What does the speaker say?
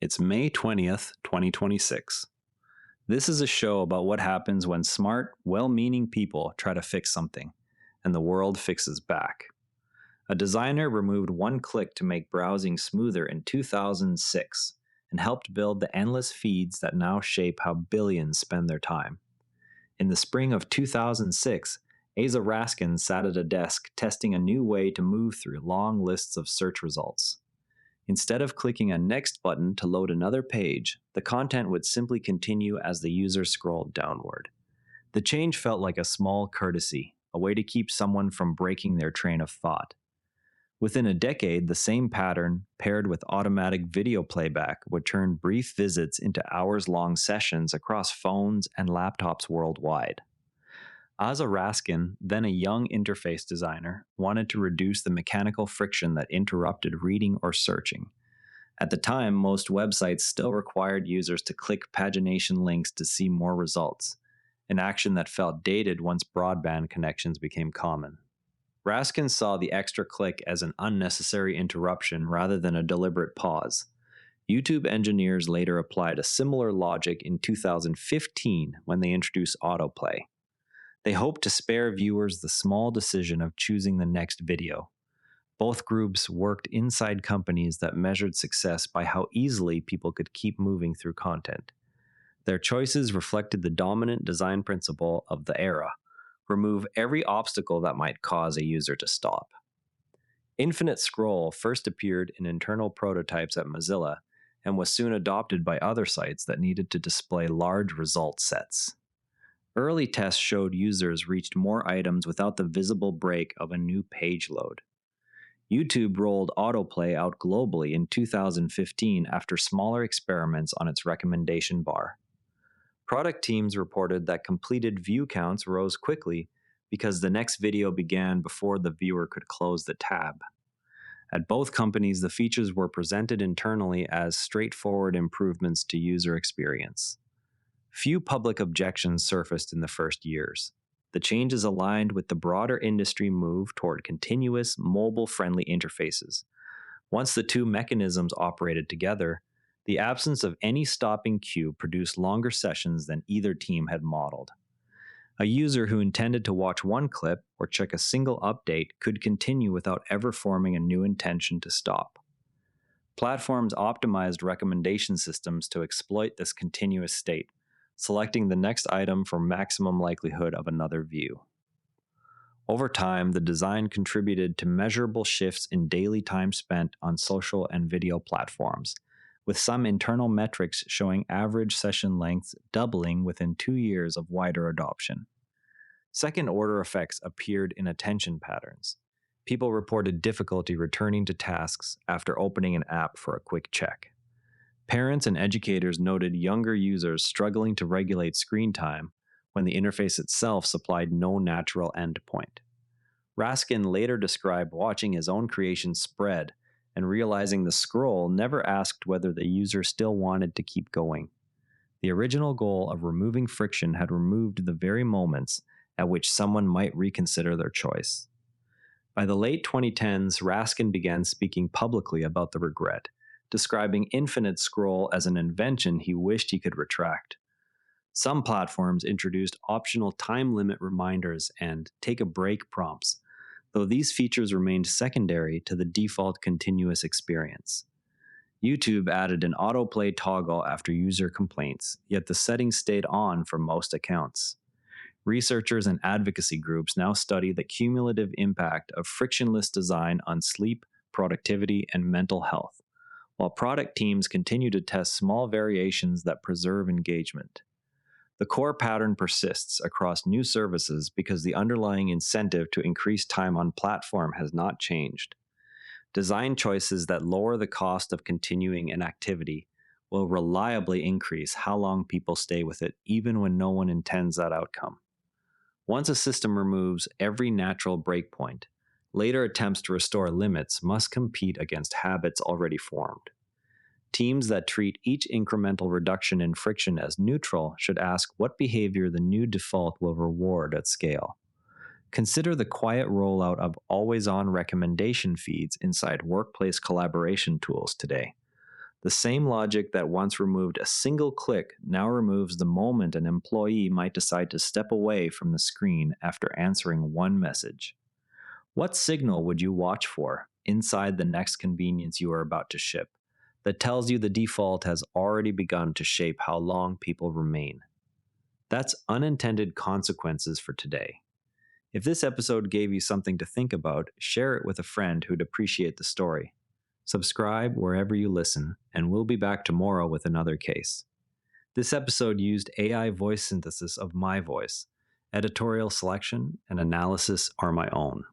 It's May 20th, 2026. This is a show about what happens when smart, well meaning people try to fix something, and the world fixes back. A designer removed one click to make browsing smoother in 2006 and helped build the endless feeds that now shape how billions spend their time. In the spring of 2006, Aza Raskin sat at a desk testing a new way to move through long lists of search results. Instead of clicking a next button to load another page, the content would simply continue as the user scrolled downward. The change felt like a small courtesy, a way to keep someone from breaking their train of thought. Within a decade, the same pattern, paired with automatic video playback, would turn brief visits into hours-long sessions across phones and laptops worldwide. Aza Raskin, then a young interface designer, wanted to reduce the mechanical friction that interrupted reading or searching. At the time, most websites still required users to click pagination links to see more results, an action that felt dated once broadband connections became common. Raskin saw the extra click as an unnecessary interruption rather than a deliberate pause. YouTube engineers later applied a similar logic in 2015 when they introduced autoplay. They hoped to spare viewers the small decision of choosing the next video. Both groups worked inside companies that measured success by how easily people could keep moving through content. Their choices reflected the dominant design principle of the era: remove every obstacle that might cause a user to stop. Infinite scroll first appeared in internal prototypes at Mozilla and was soon adopted by other sites that needed to display large result sets. Early tests showed users reached more items without the visible break of a new page load. YouTube rolled autoplay out globally in 2015 after smaller experiments on its recommendation bar. Product teams reported that completed view counts rose quickly because the next video began before the viewer could close the tab. At both companies, the features were presented internally as straightforward improvements to user experience. Few public objections surfaced in the first years. The changes aligned with the broader industry move toward continuous, mobile-friendly interfaces. Once the two mechanisms operated together, the absence of any stopping cue produced longer sessions than either team had modeled. A user who intended to watch one clip or check a single update could continue without ever forming a new intention to stop. Platforms optimized recommendation systems to exploit this continuous state, selecting the next item for maximum likelihood of another view. Over time, the design contributed to measurable shifts in daily time spent on social and video platforms, with some internal metrics showing average session lengths doubling within 2 years of wider adoption. Second-order effects appeared in attention patterns. People reported difficulty returning to tasks after opening an app for a quick check. Parents and educators noted younger users struggling to regulate screen time when the interface itself supplied no natural endpoint. Raskin later described watching his own creation spread and realizing the scroll never asked whether the user still wanted to keep going. The original goal of removing friction had removed the very moments at which someone might reconsider their choice. By the late 2010s, Raskin began speaking publicly about the regret, describing infinite scroll as an invention he wished he could retract. Some platforms introduced optional time limit reminders and take a break prompts, though these features remained secondary to the default continuous experience. YouTube added an autoplay toggle after user complaints, yet the setting stayed on for most accounts. Researchers and advocacy groups now study the cumulative impact of frictionless design on sleep, productivity, and mental health, while product teams continue to test small variations that preserve engagement. The core pattern persists across new services because the underlying incentive to increase time on platform has not changed. Design choices that lower the cost of continuing an activity will reliably increase how long people stay with it, even when no one intends that outcome. Once a system removes every natural breakpoint, later attempts to restore limits must compete against habits already formed. Teams that treat each incremental reduction in friction as neutral should ask what behavior the new default will reward at scale. Consider the quiet rollout of always-on recommendation feeds inside workplace collaboration tools today. The same logic that once removed a single click now removes the moment an employee might decide to step away from the screen after answering one message. What signal would you watch for inside the next convenience you are about to ship that tells you the default has already begun to shape how long people remain? That's unintended consequences for today. If this episode gave you something to think about, share it with a friend who'd appreciate the story. Subscribe wherever you listen, and we'll be back tomorrow with another case. This episode used AI voice synthesis of my voice. Editorial selection and analysis are my own.